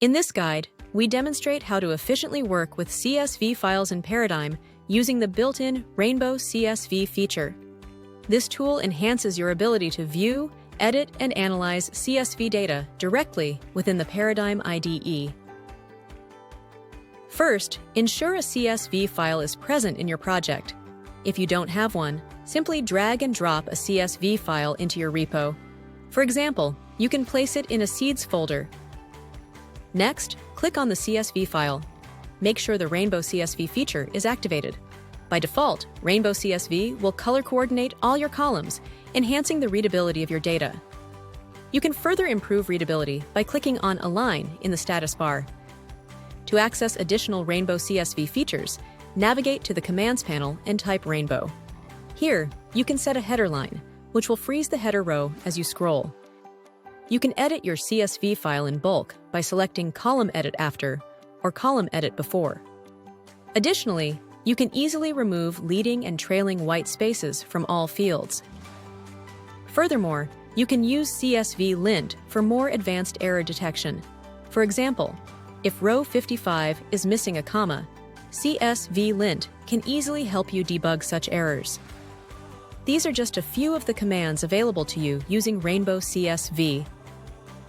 In this guide, we demonstrate how to efficiently work with CSV files in Paradime using the built-in Rainbow CSV feature. This tool enhances your ability to view, edit, and analyze CSV data directly within the Paradime IDE. First, ensure a CSV file is present in your project. If you don't have one, simply drag and drop a CSV file into your repo. For example, you can place it in a Seeds folder. Next, click on the CSV file. Make sure the Rainbow CSV feature is activated. By default, Rainbow CSV will color coordinate all your columns, enhancing the readability of your data. You can further improve readability by clicking on Align in the status bar. To access additional Rainbow CSV features, navigate to the Commands panel and type Rainbow. Here, you can set a header line, which will freeze the header row as you scroll. You can edit your CSV file in bulk by selecting Column Edit After or Column Edit Before. Additionally, you can easily remove leading and trailing white spaces from all fields. Furthermore, you can use CSV lint for more advanced error detection. For example, if row 55 is missing a comma, CSV lint can easily help you debug such errors. These are just a few of the commands available to you using Rainbow CSV.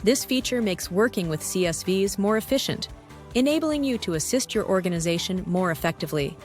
This feature makes working with CSVs more efficient, enabling you to assist your organization more effectively.